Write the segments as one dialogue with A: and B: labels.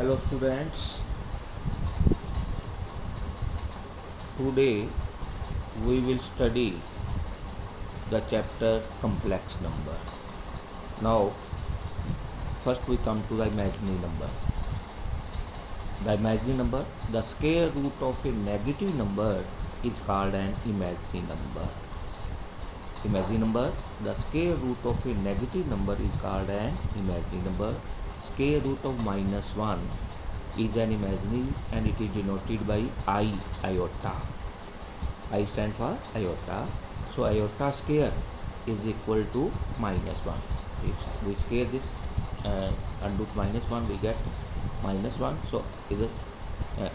A: Hello students, today we will study the chapter complex number. Now first we come to the imaginary number. The imaginary number, the square root of a negative number is called an imaginary number. Imaginary number, the square root of a negative number is called an imaginary number. Square root of -1 is an imaginary and it is denoted by iota. I stand for iota. So iota square is equal to -1. If we square this and do -1, we get -1. So either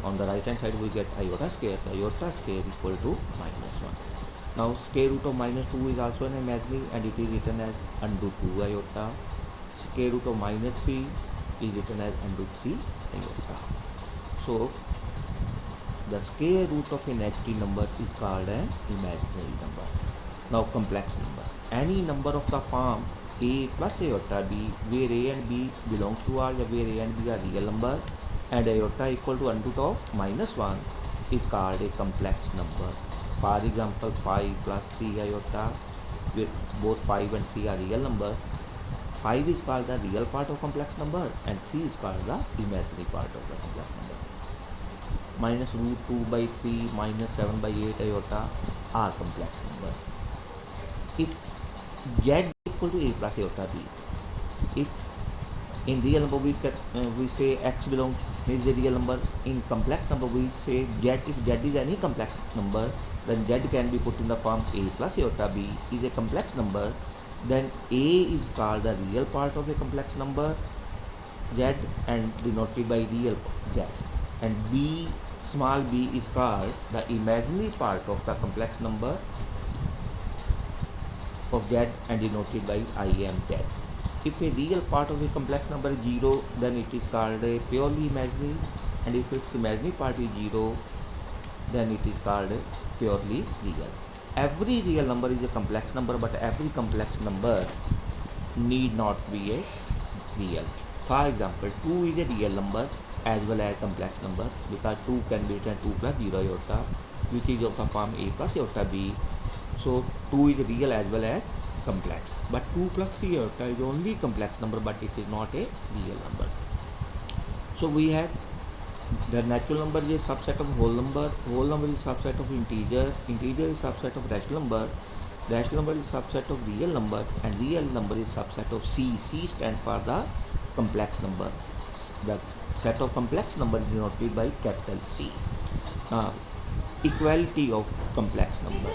A: on the right hand side we get iota square. The iota square equal to -1. Now square root of -2 is also an imaginary and it is written as under 2 iota. Square root of -3 is written as under 3 iota. So the square root of a negative number is called an imaginary number. Now complex number. Any number of the form a plus iota b where a and b belongs to R, where a and b are real number and iota equal to under root of -1 is called a complex number. For example, 5 plus 3 iota, where both 5 and 3 are real number. 5 is called the real part of complex number and 3 is called the imaginary part of the complex number. Minus root 2 by 3 minus 7 by 8 iota are complex number. If z equal to a plus iota b, if in real number we say x belongs is a real number, in complex number we say z, if z is any complex number, then z can be put in the form a plus iota b is a complex number, then a is called the real part of a complex number z and denoted by real z, and b, small b, is called the imaginary part of the complex number of z and denoted by I am z. If a real part of a complex number is 0, then it is called a purely imaginary, and if its imaginary part is 0, then it is called a purely real. Every real number is a complex number, but every complex number need not be a real. For example, 2 is a real number as well as complex number, because 2 can be written 2 plus 0 iota, which is of the form a plus iota b. So 2 is real as well as complex, but 2 plus 3 iota is only complex number, but it is not a real number. So we have the natural number is a subset of whole number is subset of integer is subset of rational number is subset of real number, and real number is subset of c stand for the complex number. The set of complex number is denoted by capital C. Equality of complex number.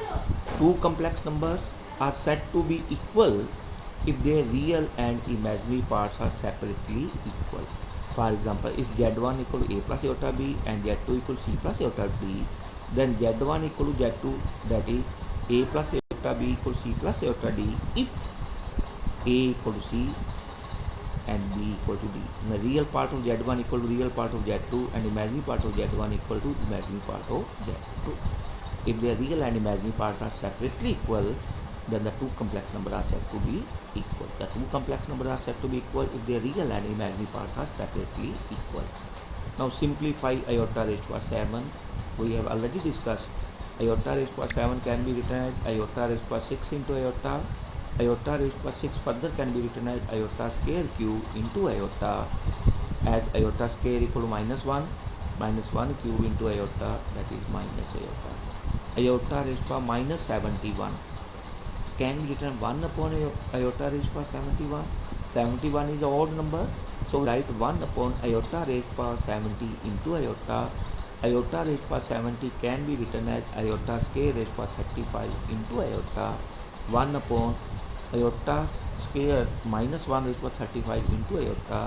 A: Two complex numbers are said to be equal if their real and imaginary parts are separately equal. For example, if z1 equal to a plus iota b and z2 equal to c plus iota b, then z1 equal to z2, that is a plus iota b equal to c plus iota d, if a equal to c and b equal to d. The real part of z1 equal to real part of z2 and imaginary part of z1 equal to imaginary part of z2. If their real and imaginary parts are separately equal, then the two complex numbers are said to be equal. The two complex numbers are said to be equal if their real and imaginary parts are separately equal. Now simplify iota raised to power 7. We have already discussed iota raised to power 7 can be written as iota raised to power 6 into iota. Iota raised to power 6 further can be written as iota square cube into iota, as iota square equal to -1 cube into iota, that is minus iota. Iota raised to power -71 can be written 1 upon iota raised to power 71. 71 is an odd number, so write 1 upon iota raised to power 70 into iota. Iota raised to power 70 can be written as iota square raised to power 35 into iota. 1 upon iota square -1 raised to power 35 into iota.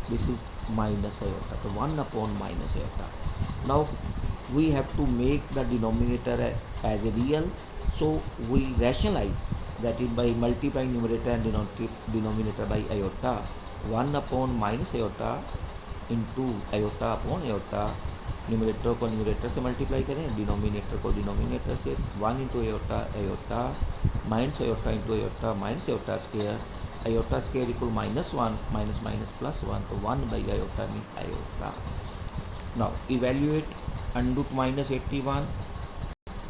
A: This is minus iota. So 1 upon minus iota. Now we have to make the denominator as a real, so we rationalize, that is by multiplying numerator and denominator by iota. 1 upon minus iota into iota upon iota. Numerator को numerator से multiply करें, denominator को denominator से. 1 into iota iota minus iota into iota minus iota square iota square equal minus 1 minus minus plus 1, so 1 by iota means iota. Now evaluate under root minus 81.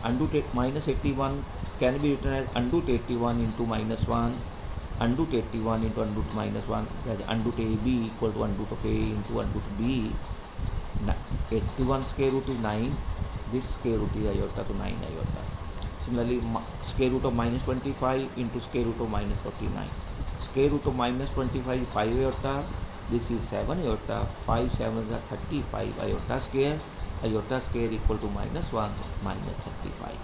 A: Under root minus 81 can be written as under root 81 into minus 1, under root 81 into under root minus 1, that is under root AB equal to under root of A into under root B. 81 square root is 9, this square root is iota, to 9 iota. Similarly, square root of minus 25 into square root of minus 49. Square root of minus 25 is 5 iota, this is 7 iota, 5 7 are 35 iota square equal to minus 1 minus 35.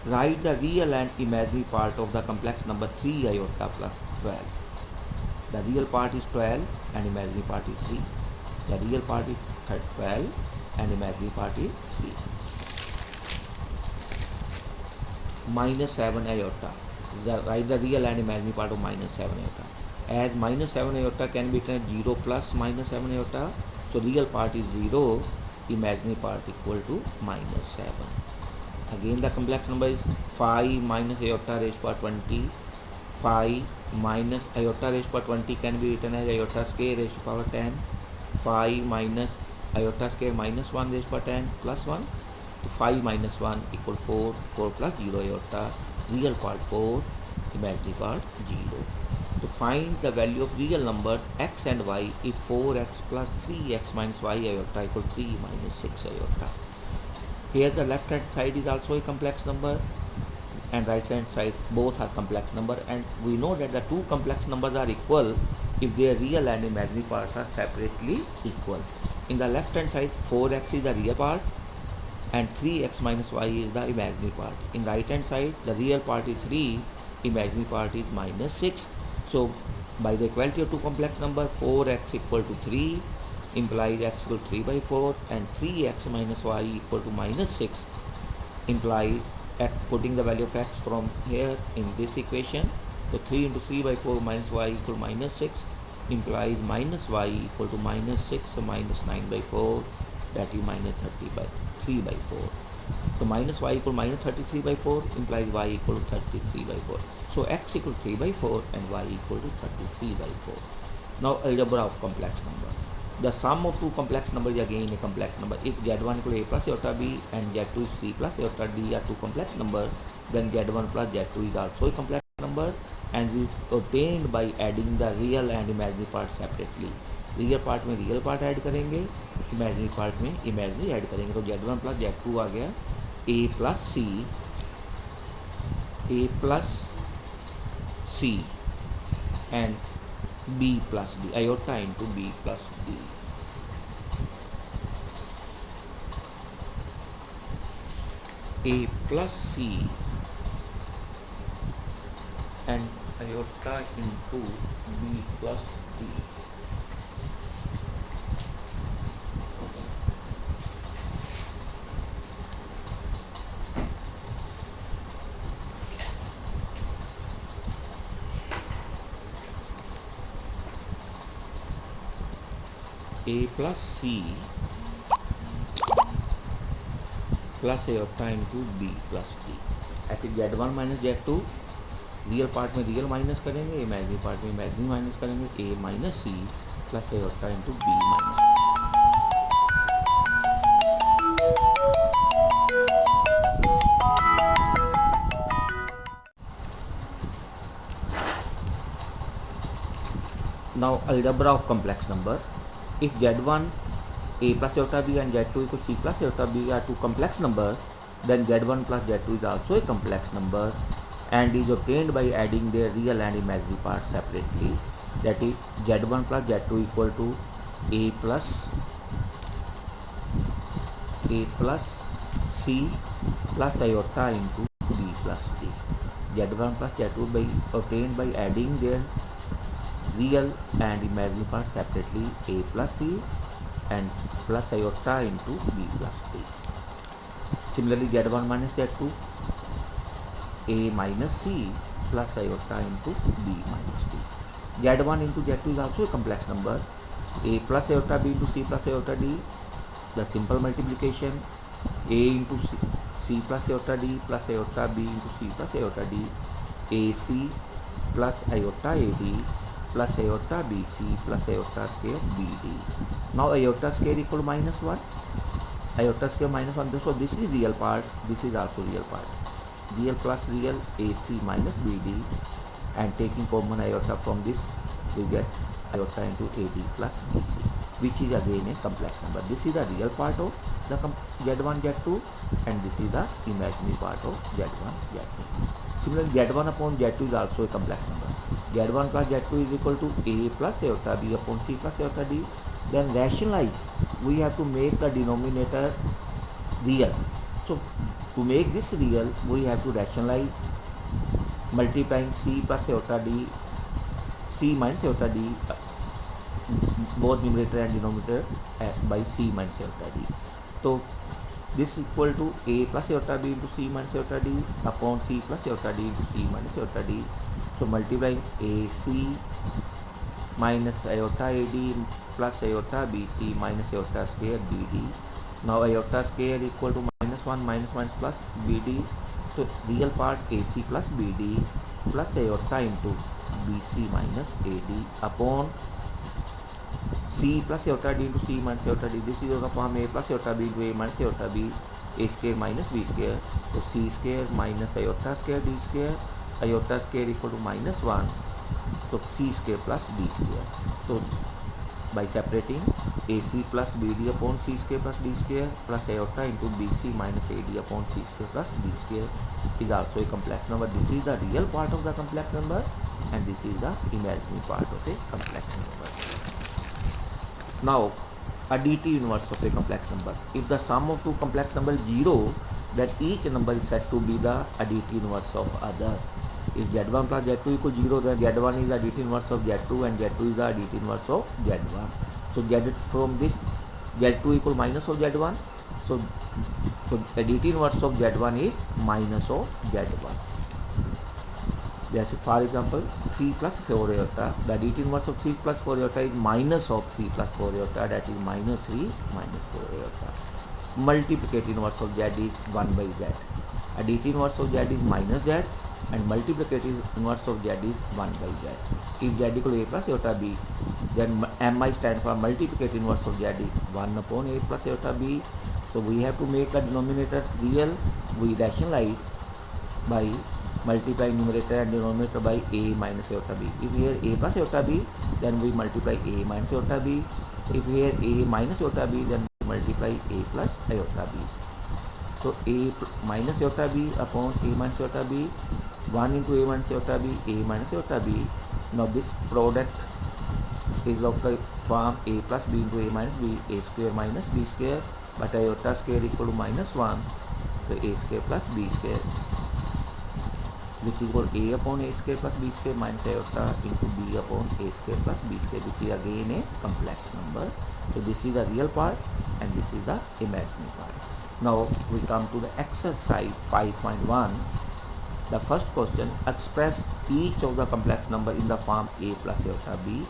A: Write the real and imaginary part of the complex number 3 iota plus 12. The real part is 12 and imaginary part is 3. The real part is 12 and imaginary part is 3. Minus 7 iota. Write the real and imaginary part of minus 7 iota. As minus 7 iota can be written as 0 plus minus 7 iota, so real part is 0, imaginary part equal to minus 7. Again the complex number is 5 minus iota raised to power 20. 5 minus iota raised to power 20 can be written as iota square raised to power 10. 5 minus iota square minus 1 raised to power 10 plus 1. So 5 minus 1 equal 4. 4 plus 0 iota. Real part 4, imaginary part 0. To find the value of real numbers x and y if 4x plus 3x minus y iota equal 3 minus 6 iota. Here the left hand side is also a complex number and right hand side both are complex number, and we know that the two complex numbers are equal if their real and imaginary parts are separately equal. In the left hand side 4x is the real part and 3x minus y is the imaginary part. In right hand side the real part is 3, imaginary part is minus 6. So by the equality of two complex number, 4x equal to 3 implies x equal to 3 by 4 and 3x minus y equal to minus 6 implies putting the value of x from here in this equation. So 3 into 3 by 4 minus y equal to minus 6 implies minus y equal to minus 6 minus 9 by 4, that is minus 30 by 3 by 4. So minus y equal to minus 33 by 4 implies y equal to 33 by 4. So x equal to 3 by 4 and y equal to 33 by 4. Now algebra of complex number. The sum of two complex numbers is again a complex number. If z1 equal to a plus iota b and z2 is c plus iota d are two complex numbers, then z1 plus z2 is also a complex number and is obtained by adding the real and imaginary part separately. Real part में real part add करेंगे, imaginary part में imaginary add करेंगे, तो z1 plus z2 आ गया a plus c and b plus d, iota into b plus d. a plus c and iota into b plus d. a plus c plus iota into b plus d. ऐसे z1 minus z2 real part में real minus करेंगे, imaginary part में imaginary minus करेंगे, a minus C plus iota into b minus. Now algebra of complex number. If z1 a plus iota b and z2 equal c plus iota b are two complex numbers, then z1 plus z2 is also a complex number and is obtained by adding their real and imaginary parts separately. That is z1 plus z2 equal to a plus c plus iota into b plus d. z1 plus z2 by obtained by adding their real and imaginary parts separately, a plus c and plus iota into b plus d. Similarly z1 minus z2, a minus c plus iota into b minus d. z1 into z2 is also a complex number. A plus iota b into c plus iota d, the simple multiplication, a into c plus iota d plus iota b into c plus iota d, ac plus iota AD plus iota BC plus iota square BD. Now iota square equal to minus 1. Iota square minus 1. So this is real part. This is also real part. Real plus real AC minus BD, and taking common iota from this, we get iota into AD plus BC, which is again a complex number. This is the real part of the Z1, Z2, and this is the imaginary part of Z1, Z2. Similarly, Z1 upon Z2 is also a complex number. Z1 plus Z2 is equal to A plus iota B upon C plus iota D. Then rationalize, we have to make the denominator real. So to make this real, we have to rationalize multiplying C plus iota D, C minus iota D, both numerator and denominator, by C minus iota D. So this is equal to A plus iota B into C minus iota D upon C plus iota D into C minus iota D. So multiplying AC minus iota AD plus iota BC minus iota square BD. Now iota square equal to minus 1 minus minus plus BD. So real part AC plus BD plus iota into BC minus AD upon C plus iota D into C minus iota D. This is of the form A plus iota B into A minus iota B, A square minus B square. So C square minus iota square D square, iota square equal to minus 1. So C square plus D square. So by separating, AC plus BD upon C square plus D square plus iota into BC minus AD upon C square plus D square is also a complex number. This is the real part of the complex number, and this is the imaginary part of a complex number. Now, additive inverse of a complex number. If the sum of two complex numbers is 0, then each number is said to be the additive inverse of other. If Z1 plus Z2 equals 0, then Z1 is the additive inverse of Z2 and Z2 is the additive inverse of Z1. So from this, Z2 equal minus of Z1. So additive inverse of Z1 is minus of Z1. Yes, for example, 3 plus 4 iota, the additive inverse of 3 plus 4 iota is minus of 3 plus 4 iota, that is minus 3 minus 4 iota. Multiplicative inverse of Z is 1 by Z. Additive inverse of Z is minus Z, and multiplicative inverse of Z is 1 by Z. If Z equal to A plus iota B, then MI stands for multiplicative inverse of Z is 1 upon A plus iota B. So we have to make the denominator real. We rationalize by multiplying numerator and denominator by A minus iota B. If here A plus iota B, then we multiply A minus iota B. If here A minus iota B, then we multiply A plus iota B. So A minus iota B upon A minus iota B, 1 into A minus iota B, A minus iota B. Now this product is of the form A plus B into A minus B, A square minus B square, but iota square equal to minus 1, so A square plus B square, which is equal to A upon A square plus B square minus iota into B upon A square plus B square, which is again a complex number. So this is the real part and this is the imaginary part. Now we come to the exercise 5.1. The first question, express each of the complex number in the form A plus iota B.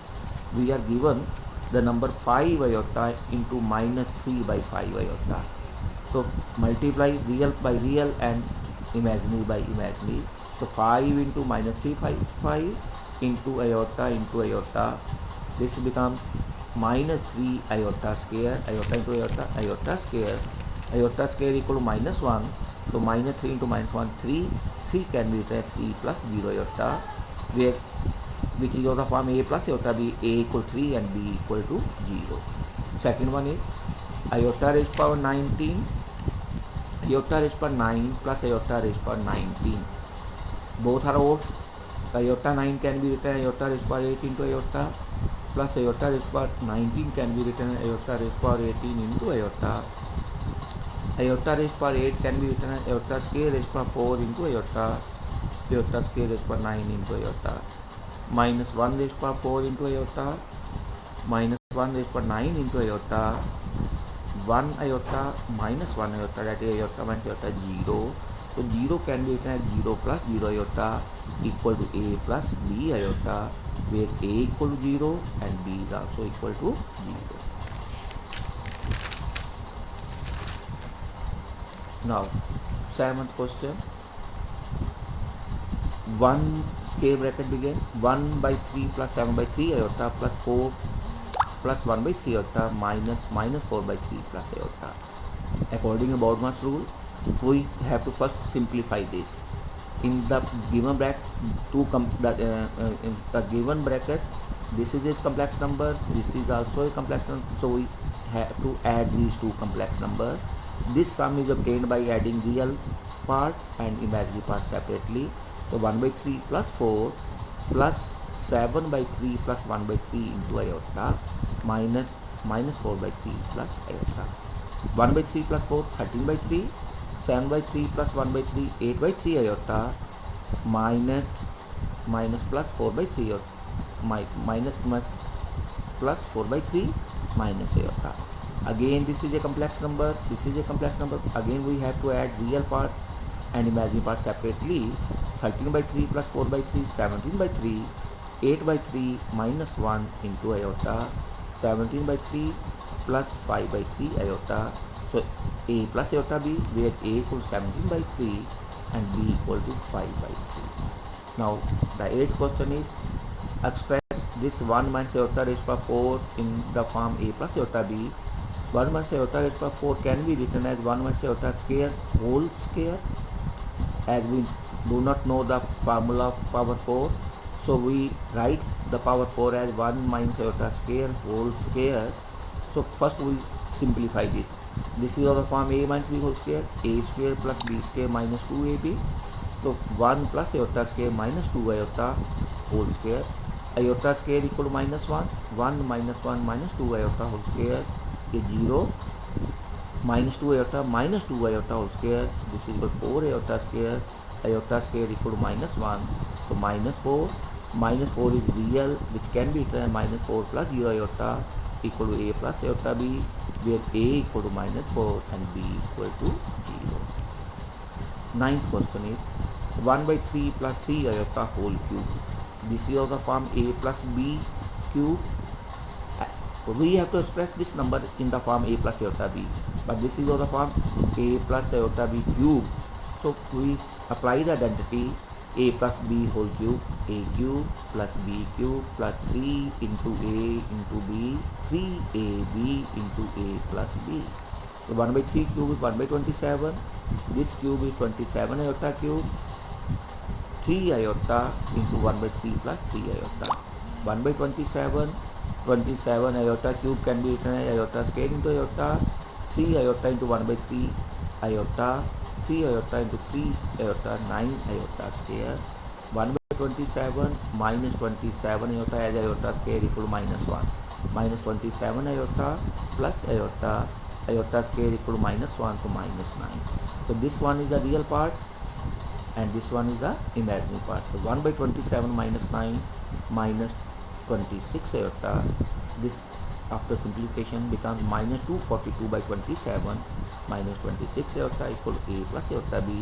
A: We are given the number 5 iota into minus 3 by 5 iota. So multiply real by real and imaginary by imaginary. So 5 into minus 3 5 into iota, this becomes minus 3 iota square, iota into iota square equal to minus 1. So minus 3 into minus 1, 3 can be written as 3 plus 0 iota, which is of the form A plus iota B, A equal 3 and B equal to 0. Second one is iota raised to power 19, iota raised to power 9 plus iota raised to power 19. Both are odd. Iota 9 can be written iota raised to power 8 into iota, plus iota raised to power 19 can be written iota raised to power 18 into iota. Iota raised to power 8 can be written as iota square raised to power 4 into iota, iota square raised to power 9 into iota, minus 1 raised to power 4 into iota, minus 1 raised to power 9 into iota, 1 iota minus 1 iota, that is iota minus iota 0. So 0 can be written as 0 plus 0 iota equal to A plus B iota, where A equal to 0 and B is also equal to 0. Now, seventh question. 1 square bracket begin 1 by 3 plus 7 by 3 iota plus 4 plus 1 by 3 iota minus 4 by 3 plus iota. According to Bodmer's rule, we have to first simplify this. In the given bracket, in the given bracket, this is a complex number, this is also a complex number, so we have to add these two complex numbers. This sum is obtained by adding real part and imaginary part separately. So 1 by 3 plus 4 plus 7 by 3 plus 1 by 3 into iota minus 4 by 3 plus iota. 1 by 3 plus 4 13 by 3, 7 by 3 plus 1 by 3 8 by 3 iota minus plus 4 by 3 or minus plus 4 by 3 minus iota. Again this is a complex number, this is a complex number, again we have to add real part and imaginary part separately. 13 by 3 plus 4 by 3 17 by 3, 8 by 3 minus 1 into iota, 17 by 3 plus 5 by 3 iota. So a plus iota b, where a equals 17 by 3 and b equal to 5 by 3. Now the 8th question is, express this 1 minus iota raised to power 4 in the form a plus iota b. 1 minus iota raised to power 4 can be written as 1 minus iota square whole square, as we do not know the formula of power 4, so we write the power 4 as 1 minus iota square whole square. So first we simplify this. This is the form a minus b whole square, a square plus b square minus 2ab. So 1 plus iota square minus 2 iota whole square. Iota square equal to minus 1, 1 minus 1 minus 2 iota whole square is 0. Minus 2 iota minus 2 iota whole square, this is equal to 4 iota square. Iota square equal to minus 1, so minus 4. Minus 4 is real, which can be written as minus 4 plus 0 iota equal to a plus iota b, where a equal to minus 4 and b equal to 0. 9th question is 1 by 3 plus 3 iota whole cube. This is of the form a plus b cube. We have to express this number in the form a plus iota b, but this is of the form a plus iota b cube. So we apply the identity a plus b whole cube, a cube plus b cube plus 3 into a into b, 3ab into a plus b. So 1 by 3 cube is 1 by 27. This cube is 27 iota cube. 3 iota into 1 by 3 plus 3 iota. 1 by 27, 27 iota cube can be written as iota square into iota. 3 iota into 1 by 3 iota. 3 iota into 3 iota, 9 iota square. 1 by 27 minus 27 iota as iota square equal to minus 1. Minus 27 iota plus iota, iota square equal to minus 1 to minus 9. So this one is the real part and this one is the imaginary part. So 1 by 27 minus 9 minus 26 iota, this after simplification becomes minus 242 by 27 minus 26 iota equal to a plus iota b,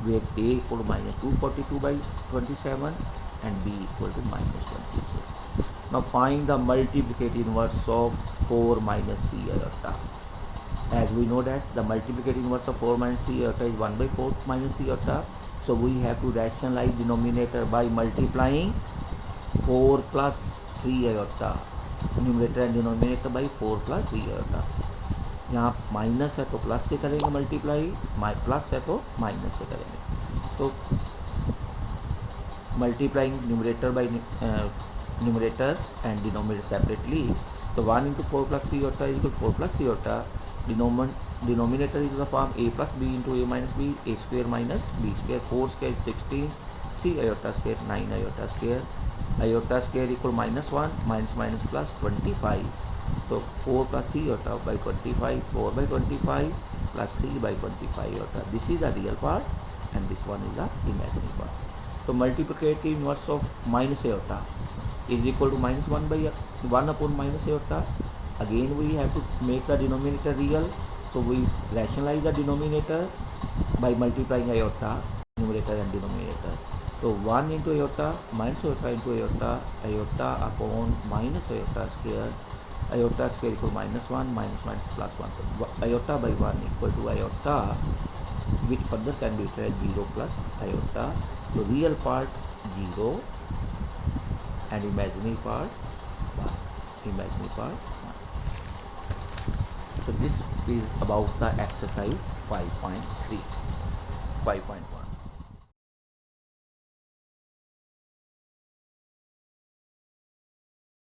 A: where a equal to minus 242 by 27 and b equal to minus 26. Now find the multiplicative inverse of 4 minus 3 iota. As we know that the multiplicative inverse of 4 minus 3 iota is 1 by 4 minus 3 iota. So we have to rationalize denominator by multiplying 4 plus 3 iota, numerator and denominator by 4 plus 3 iota. यहाँ minus है तो plus से करेंगे multiply, plus है तो minus से करेंगे. तो multiplying numerator by numerator and denominator separately. तो 1 into 4 plus 3 iota is equal to 4 plus 3 iota. Denominator is the form a plus b into a minus b, a square minus b square. 4 square is 16, 3 iota square 9 iota square. Iota square equal minus 1 minus minus plus 25. So 4 plus 3 iota by 25, 4 by 25 plus 3 by 25 iota. This is the real part and this one is the imaginary part. So multiplicative inverse of minus iota is equal to minus 1 by 1 upon minus iota. Again we have to make the denominator real. So we rationalize the denominator by multiplying iota, numerator and denominator. So 1 into iota minus iota into iota, iota upon minus iota square. Iota square equal to minus 1 minus minus plus 1. Iota by 1 equal to iota, which further can be written as 0 plus iota. So real part 0 and imaginary part 1. Imaginary part 1. So this is about the exercise 5.3. 5.1.